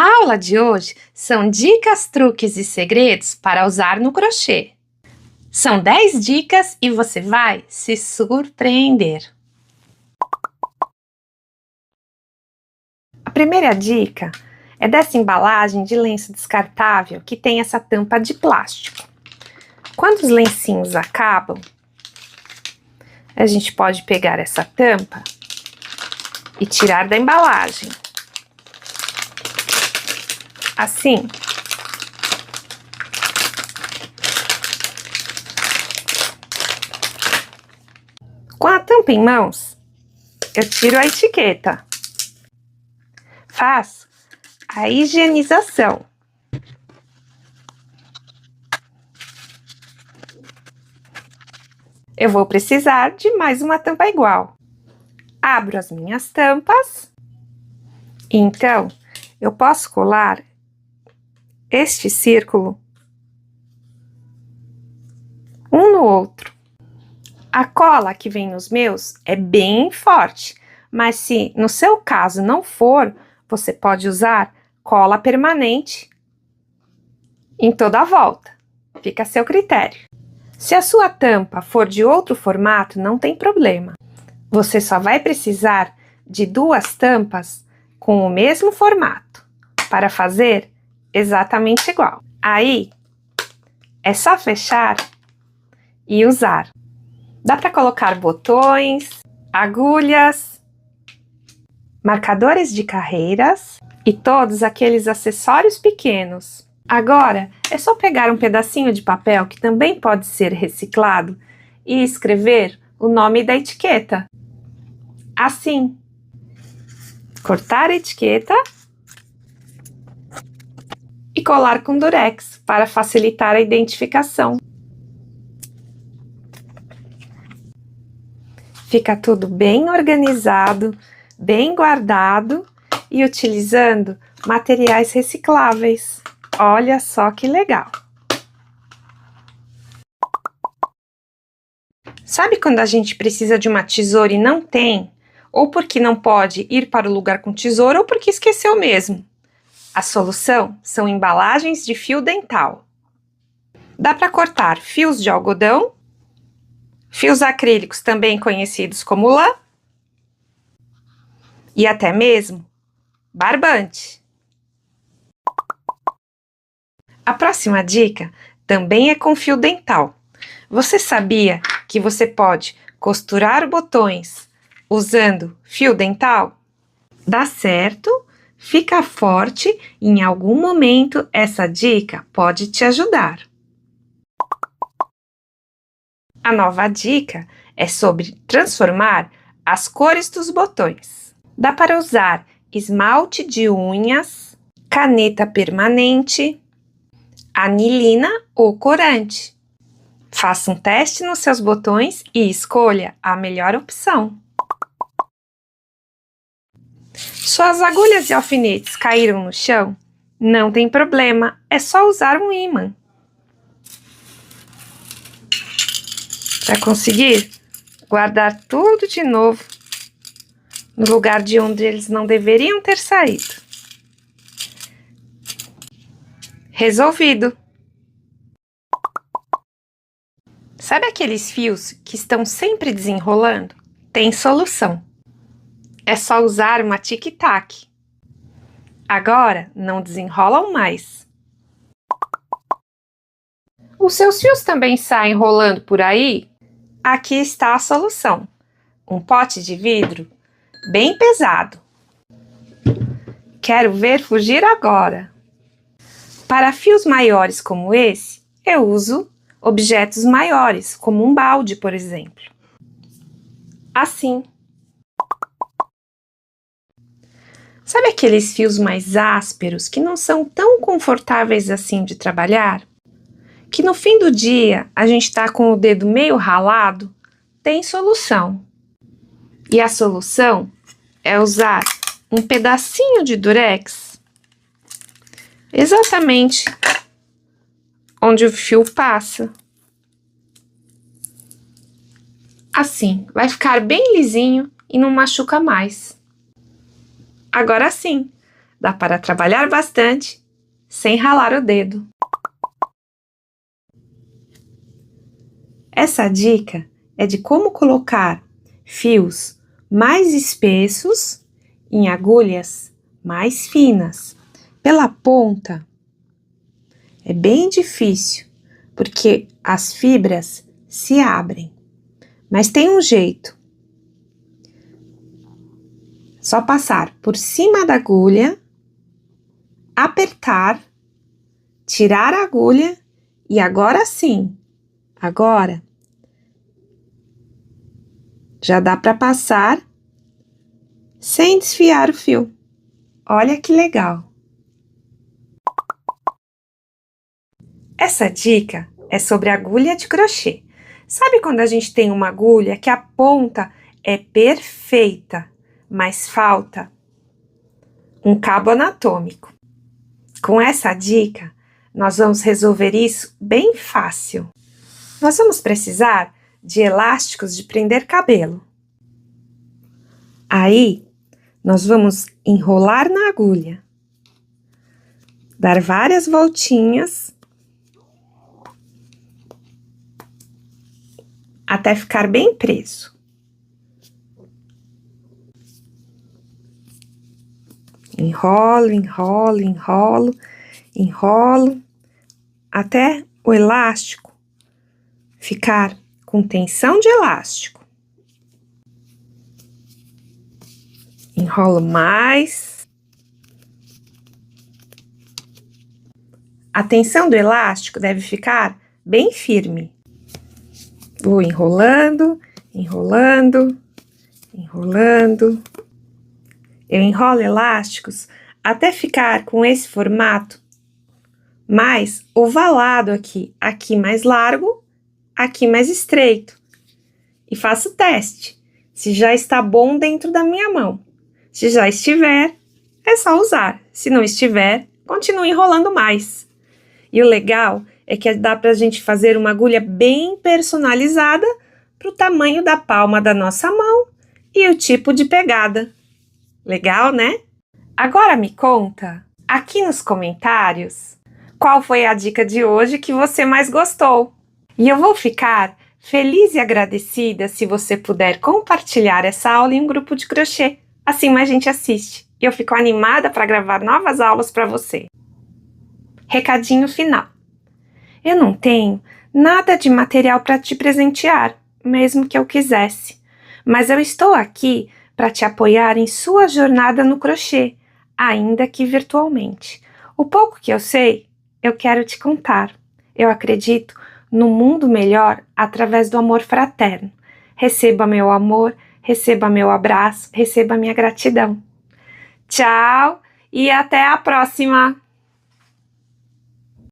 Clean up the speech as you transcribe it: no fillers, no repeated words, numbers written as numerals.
A aula de hoje são dicas, truques e segredos para usar no crochê. São 10 dicas e você vai se surpreender. A primeira dica é dessa embalagem de lenço descartável que tem essa tampa de plástico. Quando os lencinhos acabam, a gente pode pegar essa tampa e tirar da embalagem. Assim. Com a tampa em mãos, eu tiro a etiqueta. Faço a higienização. Eu vou precisar de mais uma tampa igual. Abro as minhas tampas. Então, eu posso colar este círculo um no outro. A cola que vem nos meus é bem forte, mas se no seu caso não for, você pode usar cola permanente em toda a volta. Fica a seu critério. Se a sua tampa for de outro formato, não tem problema. Você só vai precisar de 2 tampas com o mesmo formato para fazer exatamente igual. Aí, é só fechar e usar. Dá para colocar botões, agulhas, marcadores de carreiras e todos aqueles acessórios pequenos. Agora, é só pegar um pedacinho de papel que também pode ser reciclado e escrever o nome da etiqueta. Assim. Cortar a etiqueta e colar com durex para facilitar a identificação. Fica tudo bem organizado, bem guardado e utilizando materiais recicláveis. Olha só que legal! Sabe quando a gente precisa de uma tesoura e não tem? Ou porque não pode ir para o lugar com tesoura ou porque esqueceu mesmo. A solução são embalagens de fio dental. Dá para cortar fios de algodão, fios acrílicos também conhecidos como lã e até mesmo barbante. A próxima dica também é com fio dental. Você sabia que você pode costurar botões usando fio dental? Dá certo, fica forte e em algum momento essa dica pode te ajudar. A nova dica é sobre transformar as cores dos botões. Dá para usar esmalte de unhas, caneta permanente, anilina ou corante. Faça um teste nos seus botões e escolha a melhor opção. Suas agulhas e alfinetes caíram no chão? Não tem problema, é só usar um ímã. Para conseguir guardar tudo de novo no lugar de onde eles não deveriam ter saído. Resolvido! Sabe aqueles fios que estão sempre desenrolando? Tem solução. É só usar uma tic-tac. Agora não desenrolam mais. Os seus fios também saem rolando por aí? Aqui está a solução. Um pote de vidro bem pesado. Quero ver fugir agora. Para fios maiores como esse, eu uso objetos maiores, como um balde, por exemplo. Assim. Sabe aqueles fios mais ásperos que não são tão confortáveis assim de trabalhar? Que no fim do dia a gente está com o dedo meio ralado? Tem solução. E a solução é usar um pedacinho de durex exatamente onde o fio passa. Assim, vai ficar bem lisinho e não machuca mais. Agora sim, Dá para trabalhar bastante sem ralar o dedo. Essa dica é de como colocar fios mais espessos em agulhas mais finas. Pela ponta é bem difícil, porque as fibras se abrem. Mas tem um jeito. Só passar por cima da agulha, apertar, tirar a agulha e agora sim, agora já dá para passar sem desfiar o fio. Olha que legal! Essa dica é sobre agulha de crochê. Sabe quando a gente tem uma agulha que a ponta é perfeita, mas falta um cabo anatômico? Com essa dica, nós vamos resolver isso bem fácil. Nós vamos precisar de elásticos de prender cabelo. Aí, nós vamos enrolar na agulha, dar várias voltinhas até ficar bem preso. Enrolo, enrolo, enrolo, enrolo, até o elástico ficar com tensão de elástico. Enrolo mais. A tensão do elástico deve ficar bem firme. Vou enrolando, enrolando, enrolando. Eu enrolo elásticos até ficar com esse formato mais ovalado aqui. Aqui mais largo, aqui mais estreito. E faço o teste, se já está bom dentro da minha mão. Se já estiver, é só usar. Se não estiver, continue enrolando mais. E o legal é que dá pra gente fazer uma agulha bem personalizada pro tamanho da palma da nossa mão e o tipo de pegada. Legal, né? Agora me conta, aqui nos comentários, qual foi a dica de hoje que você mais gostou. E eu vou ficar feliz e agradecida se você puder compartilhar essa aula em um grupo de crochê. Assim mais gente assiste. E eu fico animada para gravar novas aulas para você. Recadinho final. Eu não tenho nada de material para te presentear, mesmo que eu quisesse. Mas eu estou aqui para te apoiar em sua jornada no crochê, ainda que virtualmente. O pouco que eu sei, eu quero te contar. Eu acredito no mundo melhor através do amor fraterno. Receba meu amor, receba meu abraço, receba minha gratidão. Tchau e até a próxima!